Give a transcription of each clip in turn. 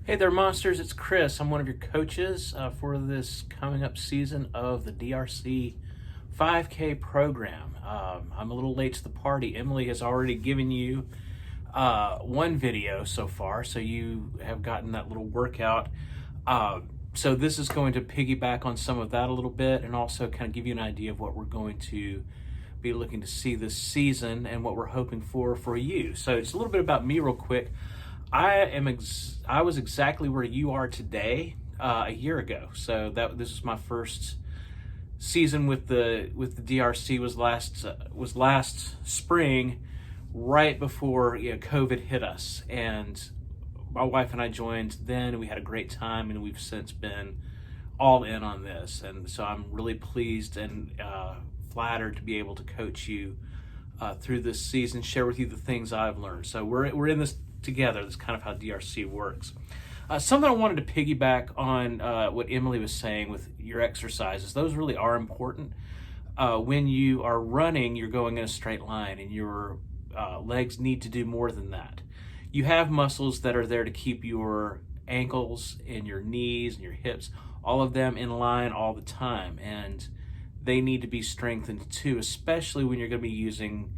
Hey there, monsters. It's Chris. I'm one of your coaches for this coming up season of the DRC 5K program. I'm a little late to the party. Emily has already given you one video so far, so you have gotten that little workout. So this is going to piggyback on some of that a little bit and also kind of give you an idea of what we're going to be looking to see this season and what we're hoping for you. So it's a little bit about me real quick. I was exactly where you are today a year ago. So this is my first season with the DRC was last spring, right before COVID hit us, and my wife and I joined then. We had a great time, and we've since been all in on this. And so I'm really pleased and flattered to be able to coach you through this season, share with you the things I've learned. So we're in this together. That's kind of how DRC works. Something I wanted to piggyback on what Emily was saying with your exercises. Those really are important. When you are running, you're going in a straight line, and your legs need to do more than that. You have muscles that are there to keep your ankles and your knees and your hips, all of them in line all the time, and they need to be strengthened too, especially when you're going to be using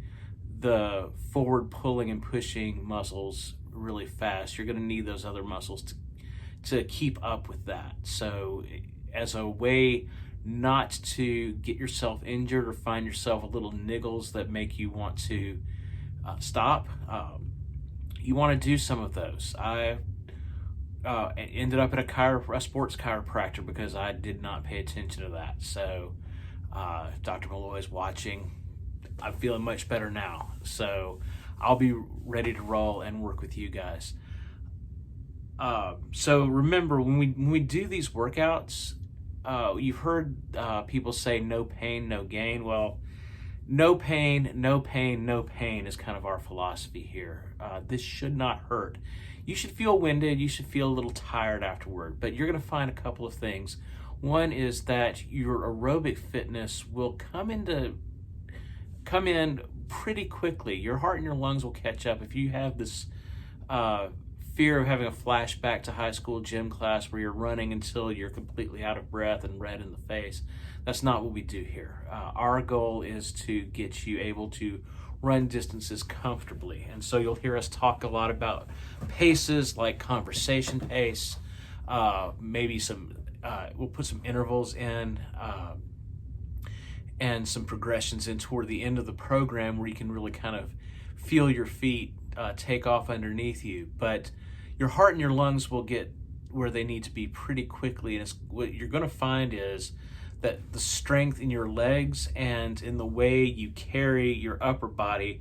the forward pulling and pushing muscles really fast. You're going to need those other muscles to keep up with that. So as a way not to get yourself injured or find yourself a little niggles that make you want to stop, you want to do some of those. I ended up at a sports chiropractor because I did not pay attention to that. So Dr. Malloy's watching. I'm feeling much better now, so I'll be ready to roll and work with you guys. So remember, when we do these workouts, you've heard people say no pain, no gain. Well, no pain, no pain, no pain is kind of our philosophy here. This should not hurt. You should feel winded, you should feel a little tired afterward, but you're going to find a couple of things. One is that your aerobic fitness will come in pretty quickly. Your heart and your lungs will catch up. If you have this fear of having a flashback to high school gym class where you're running until you're completely out of breath and red in the face, that's not what we do here. Our goal is to get you able to run distances comfortably. And so you'll hear us talk a lot about paces like conversation pace, maybe we'll put some intervals in, and some progressions in toward the end of the program where you can really kind of feel your feet take off underneath you. But your heart and your lungs will get where they need to be pretty quickly. And what you're going to find is that the strength in your legs and in the way you carry your upper body,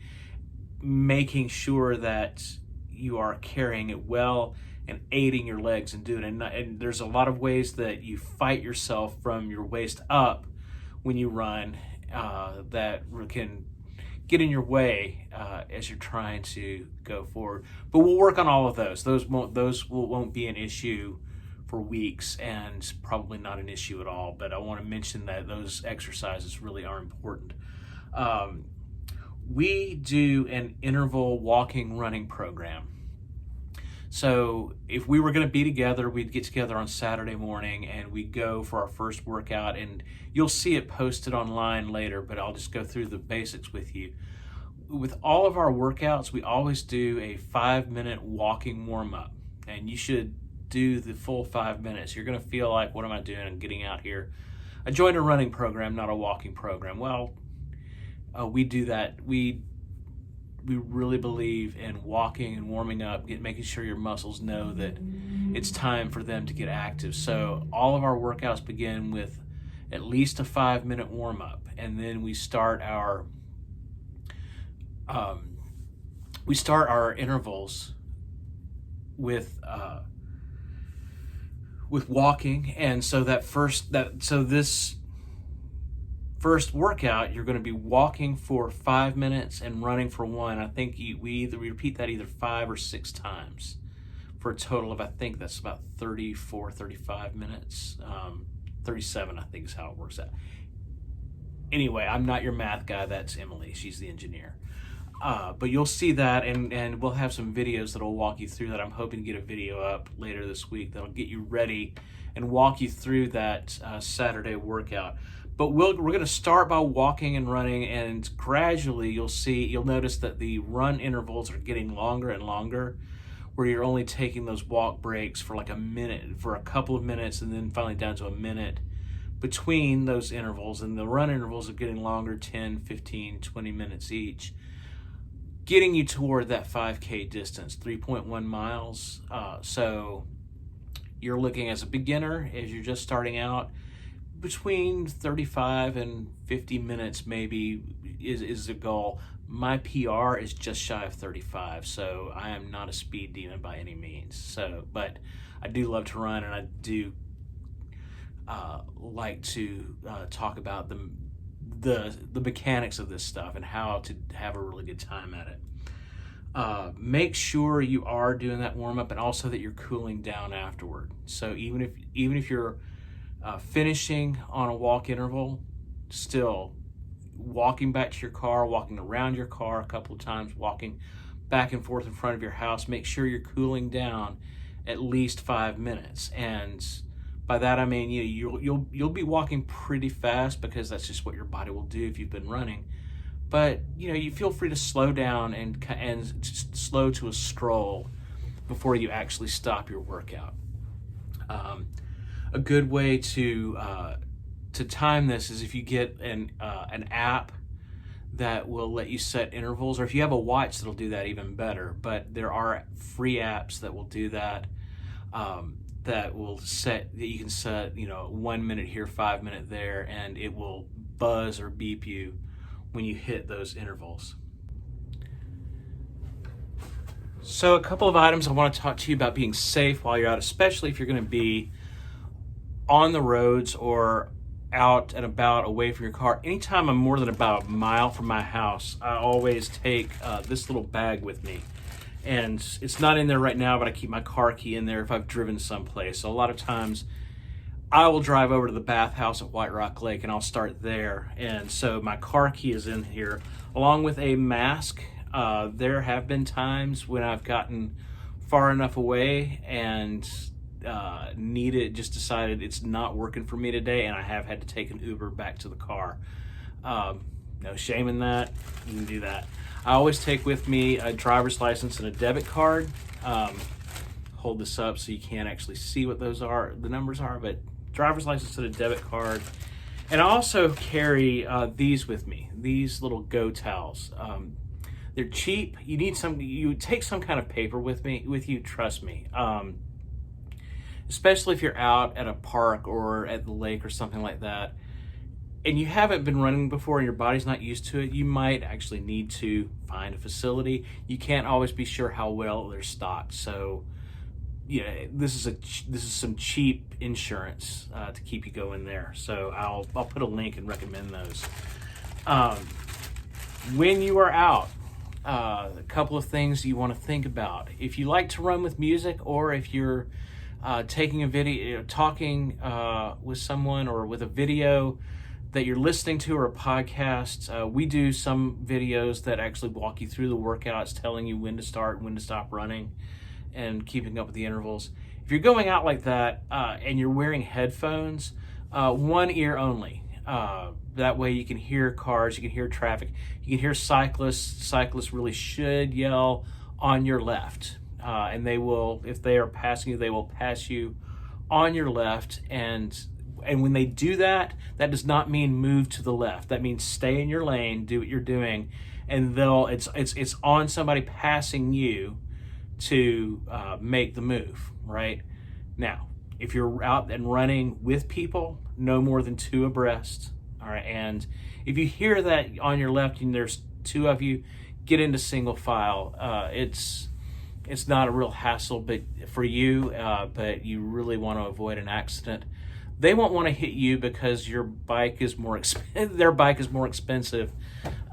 making sure that you are carrying it well and aiding your legs and doing it. And there's a lot of ways that you fight yourself from your waist up when you run that can get in your way as you're trying to go forward. But we'll work on all of those. Those won't be an issue for weeks, and probably not an issue at all. But I want to mention that those exercises really are important. We do an interval walking running program. So if we were going to be together, we'd get together on Saturday morning and we'd go for our first workout, and you'll see it posted online later, but I'll just go through the basics with you. With all of our workouts, we always do a 5-minute walking warm-up, and you should do the full 5 minutes. You're going to feel like, what am I doing? I'm getting out here. I joined a running program, not a walking program. Well, we do that. We really believe in walking and warming up, making sure your muscles know that it's time for them to get active. So all of our workouts begin with at least a 5-minute warm-up, and then we start our intervals with walking. And so this first workout, you're going to be walking for 5 minutes and running for 1. I think we repeat that either 5 or 6 times for a total of, I think that's about 34, 35 minutes. 37, I think, is how it works out. Anyway, I'm not your math guy. That's Emily. She's the engineer. But you'll see that, and we'll have some videos that'll walk you through that. I'm hoping to get a video up later this week that'll get you ready and walk you through that Saturday workout. But we're going to start by walking and running, and gradually you'll notice that the run intervals are getting longer and longer, where you're only taking those walk breaks for like a minute, for a couple of minutes, and then finally down to a minute between those intervals. And the run intervals are getting longer, 10, 15, 20 minutes each, getting you toward that 5K distance, 3.1 miles. So you're looking as a beginner, as you're just starting out, between 35 and 50 minutes maybe is the goal. My PR is just shy of 35, so I am not a speed demon by any means. So, but I do love to run, and I do like to talk about the mechanics of this stuff and how to have a really good time at it. Make sure you are doing that warm up, and also that you're cooling down afterward. So even if you're finishing on a walk interval, still walking back to your car, walking around your car a couple of times, walking back and forth in front of your house, make sure you're cooling down at least 5 minutes. And by that I mean you'll be walking pretty fast, because that's just what your body will do if you've been running. But you feel free to slow down and slow to a stroll before you actually stop your workout. A good way to time this is if you get an app that will let you set intervals, or if you have a watch that'll do that, even better. But there are free apps that will do that. That you can set 1 minute here, 5 minute there, and it will buzz or beep you when you hit those intervals. So a couple of items I want to talk to you about being safe while you're out, especially if you're going to be on the roads or out and about away from your car. Anytime I'm more than about a mile from my house, I always take this little bag with me. And it's not in there right now, but I keep my car key in there if I've driven someplace. So a lot of times I will drive over to the bathhouse at White Rock Lake, and I'll start there. And so my car key is in here, along with a mask. There have been times when I've gotten far enough away and decided it's not working for me today, and I have had to take an Uber back to the car. No shame in that. You can do that. I always take with me a driver's license and a debit card. Hold this up so you can't actually see what the numbers are, but driver's license and a debit card. And I also carry these with me, these little Go towels. They're cheap. You take some kind of paper with you, trust me. Especially if you're out at a park or at the lake or something like that, and you haven't been running before and your body's not used to it, you might actually need to find a facility. You can't always be sure how well they're stocked. So this is some cheap insurance to keep you going there. So I'll put a link and recommend those. When you are out, a couple of things you want to think about. If you like to run with music, or if you're taking a video, talking with someone, or with a video that you're listening to, or a podcast, we do some videos that actually walk you through the workouts, telling you when to start, when to stop running, and keeping up with the intervals. If you're going out like that and you're wearing headphones, one ear only. That way you can hear cars, you can hear traffic, you can hear cyclists. Cyclists really should yell on your left. And they will, if they are passing you, they will pass you on your left. And when they do that, that does not mean move to the left. That means stay in your lane, do what you're doing, and it's on somebody passing you to make the move, right? Now, if you're out and running with people, no more than 2 abreast, all right? And if you hear that on your left and there's 2 of you, get into single file. It's not a real hassle for you, but you really want to avoid an accident. They won't want to hit you because your bike is their bike is more expensive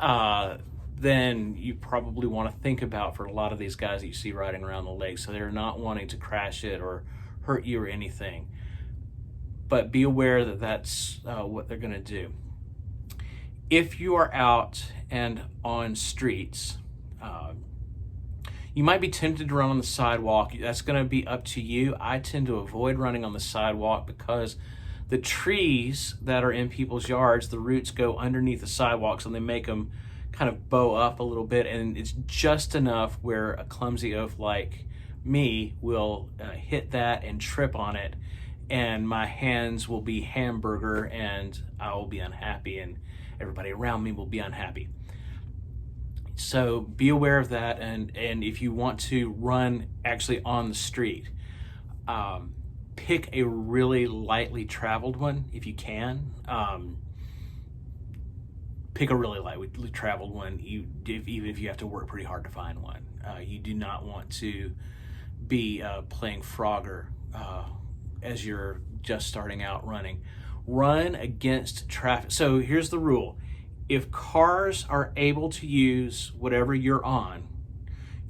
than you probably want to think about for a lot of these guys that you see riding around the lake. So they're not wanting to crash it or hurt you or anything. But be aware that that's what they're going to do. If you are out and on streets, You might be tempted to run on the sidewalk. That's going to be up to you. I tend to avoid running on the sidewalk because the trees that are in people's yards, the roots go underneath the sidewalks and they make them kind of bow up a little bit, and it's just enough where a clumsy oaf like me will hit that and trip on it, and my hands will be hamburger and I will be unhappy and everybody around me will be unhappy. So be aware of that, and if you want to run actually on the street, pick a really lightly traveled one if you can. Pick a really lightly traveled one, even if you have to work pretty hard to find one. You do not want to be playing Frogger as you're just starting out running. Run against traffic. So here's the rule. If cars are able to use whatever you're on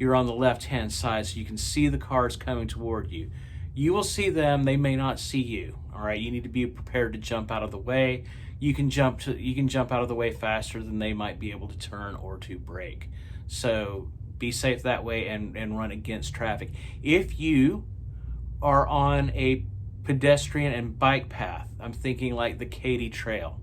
the left-hand side, so you can see the cars coming toward you. You will see them, they may not see you. All right, you need to be prepared to jump out of the way. You can jump out of the way faster than they might be able to turn or to brake. So be safe that way and run against traffic. If you are on a pedestrian and bike path, I'm thinking like the Katy Trail,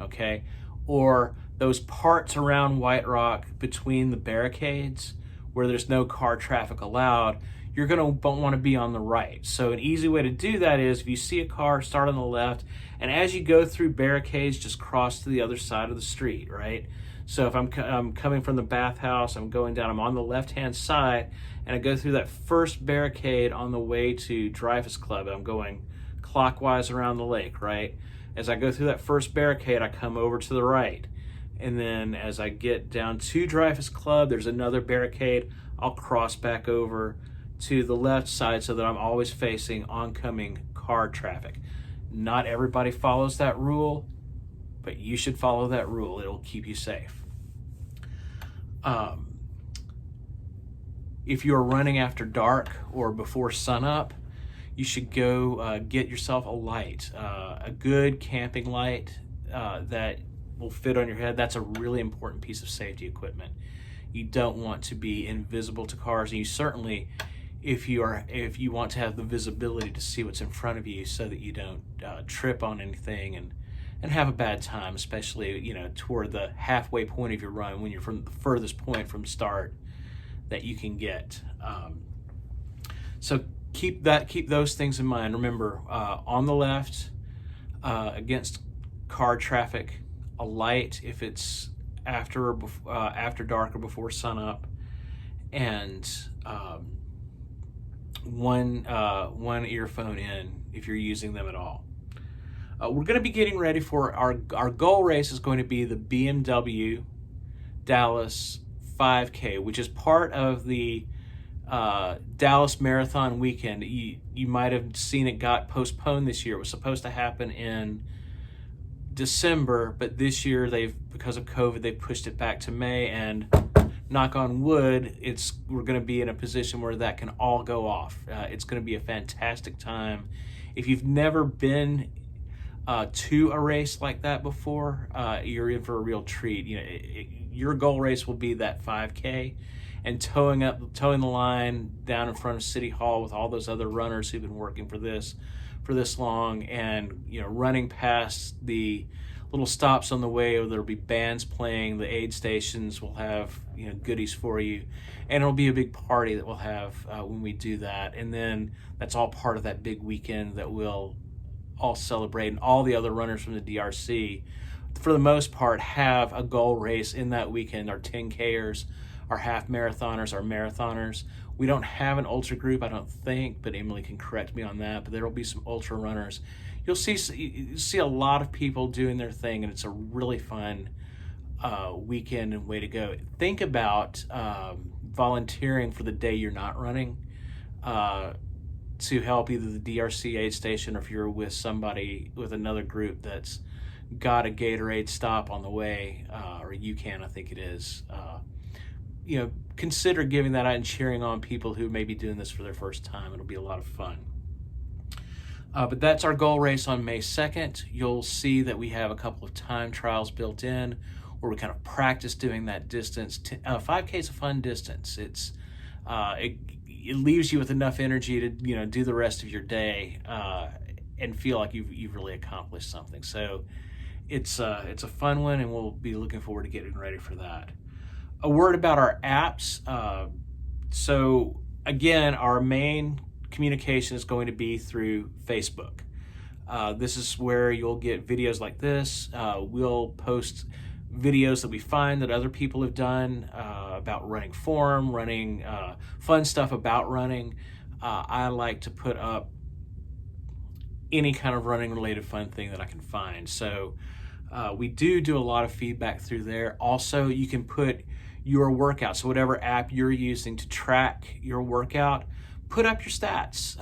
okay? Or those parts around White Rock between the barricades where there's no car traffic allowed, you're going to want to be on the right. So an easy way to do that is if you see a car, start on the left, and as you go through barricades, just cross to the other side of the street, right? So if I'm coming from the bathhouse, I'm going down, I'm on the left-hand side, and I go through that first barricade on the way to Dreyfus Club, and I'm going clockwise around the lake, right? As I go through that first barricade, I come over to the right. And then as I get down to Dreyfus Club, there's another barricade. I'll cross back over to the left side so that I'm always facing oncoming car traffic. Not everybody follows that rule, but you should follow that rule. It'll keep you safe. If you're running after dark or before sunup, you should go get yourself a light, a good camping light that will fit on your head. That's a really important piece of safety equipment. You don't want to be invisible to cars, and you certainly, if you want to have the visibility to see what's in front of you, so that you don't trip on anything and have a bad time, especially toward the halfway point of your run when you're from the furthest point from start that you can get. So keep those things in mind. Remember, on the left, against car traffic, a light if it's after dark or before sunup, and one earphone in if you're using them at all. We're going to be getting ready for our goal race is going to be the BMW Dallas 5K, which is part of the Dallas Marathon weekend. You might have seen it got postponed this year. It was supposed to happen in December, but this year because of COVID, they pushed it back to May, and knock on wood, we're going to be in a position where that can all go off. It's going to be a fantastic time. If you've never been to a race like that before, you're in for a real treat. Your goal race will be that 5K, and towing the line down in front of City Hall with all those other runners who've been working for this long, and running past the little stops on the way where there'll be bands playing. The aid stations will have goodies for you, and it'll be a big party that we'll have when we do that. And then that's all part of that big weekend that we'll all celebrate, and all the other runners from the DRC, for the most part, have a goal race in that weekend. Our 10Kers, our half marathoners, our marathoners. We don't have an ultra group, I don't think, but Emily can correct me on that. But there will be some ultra runners. You'll see a lot of people doing their thing, and it's a really fun weekend and way to go. Think about volunteering for the day you're not running to help either the DRC aid station, or if you're with another group that's got a Gatorade stop on the way, or UCAN, I think it is. Consider giving that out and cheering on people who may be doing this for their first time. It'll be a lot of fun. But that's our goal race on May 2nd. You'll see that we have a couple of time trials built in. where we kind of practice doing that distance. 5K is a fun distance. It leaves you with enough energy to do the rest of your day and feel like you've really accomplished something. So it's a fun one, and we'll be looking forward to getting ready for that. A word about our apps. So again, our main communication is going to be through Facebook. This is where you'll get videos like this. We'll post videos that we find that other people have done about running form, running fun stuff about running. I like to put up any kind of running related fun thing that I can find. So we do a lot of feedback through there. Also, you can put your workout, so whatever app you're using to track your workout, put up your stats.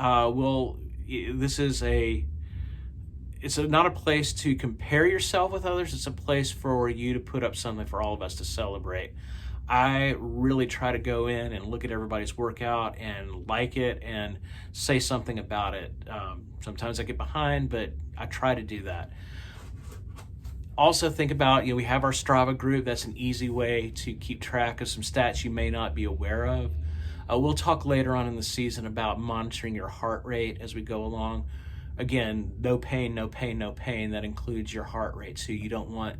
It's not a place to compare yourself with others. It's a place for you to put up something for all of us to celebrate. I really try to go in and look at everybody's workout and like it and say something about it. Sometimes I get behind, but I try to do that. Also think about, we have our Strava group. That's an easy way to keep track of some stats you may not be aware of. We'll talk later on in the season about monitoring your heart rate as we go along. Again, no pain, no pain, no pain. That includes your heart rate. So you don't want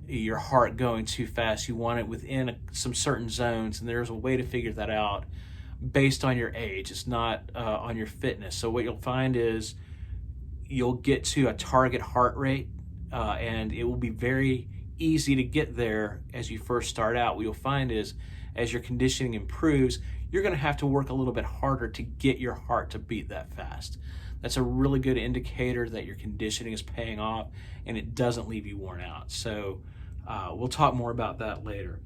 your heart going too fast. You want it within some certain zones, and there's a way to figure that out based on your age. It's not on your fitness. So what you'll find is you'll get to a target heart rate, and it will be very easy to get there as you first start out. What you'll find is as your conditioning improves, you're going to have to work a little bit harder to get your heart to beat that fast. That's a really good indicator that your conditioning is paying off and it doesn't leave you worn out. So we'll talk more about that later.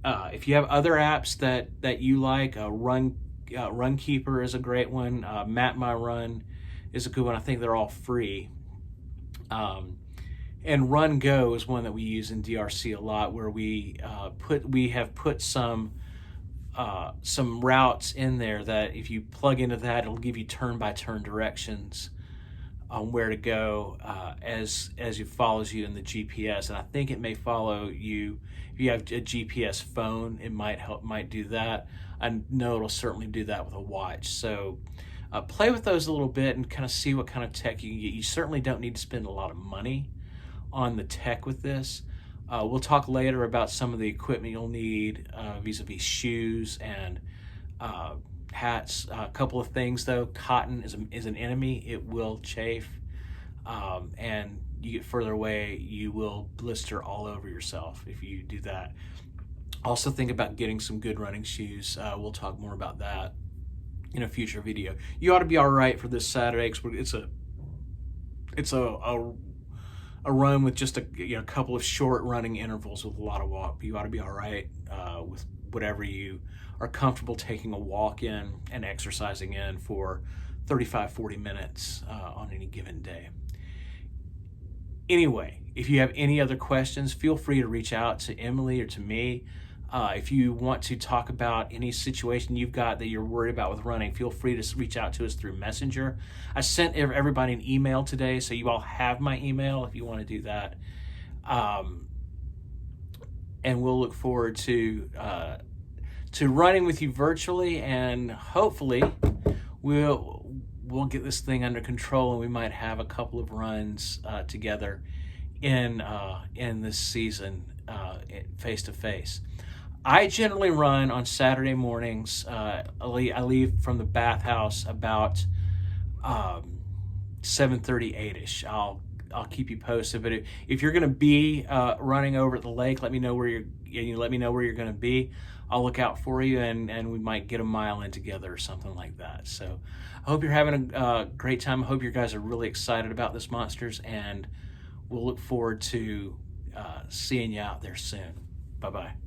If you have other apps that you like, Runkeeper is a great one. Map My Run is a good one. I think they're all free. And Run Go is one that we use in DRC a lot, where we have put some routes in there that if you plug into that, it'll give you turn-by-turn directions on where to go as it follows you in the GPS. And I think it may follow you if you have a GPS phone. It might do that. I know it'll certainly do that with a watch. So play with those a little bit and kind of see what kind of tech you can get. You certainly don't need to spend a lot of money on the tech with this. We'll talk later about some of the equipment you'll need vis-a-vis shoes and hats. A couple of things though: cotton is an enemy. It will chafe, and you get further away, you will blister all over yourself if you do that. Also think about getting some good running shoes. We'll talk more about that in a future video. You ought to be all right for this Saturday, because it's a run with just a couple of short running intervals with a lot of walk. You ought to be all right with whatever you are comfortable taking a walk in and exercising in for 35-40 minutes on any given day. Anyway, if you have any other questions, feel free to reach out to Emily or to me. If you want to talk about any situation you've got that you're worried about with running, feel free to reach out to us through Messenger. I sent everybody an email today, so you all have my email if you want to do that. And we'll look forward to running with you virtually, and hopefully we'll get this thing under control, and we might have a couple of runs together in this season face to face. I generally run on Saturday mornings. I leave from the bathhouse about 7:30, 8ish. I'll keep you posted. But if you're going to be running over at the lake, let me know where you're going to be. I'll look out for you, and we might get a mile in together or something like that. So I hope you're having a great time. I hope you guys are really excited about this, Monsters, and we'll look forward to seeing you out there soon. Bye-bye.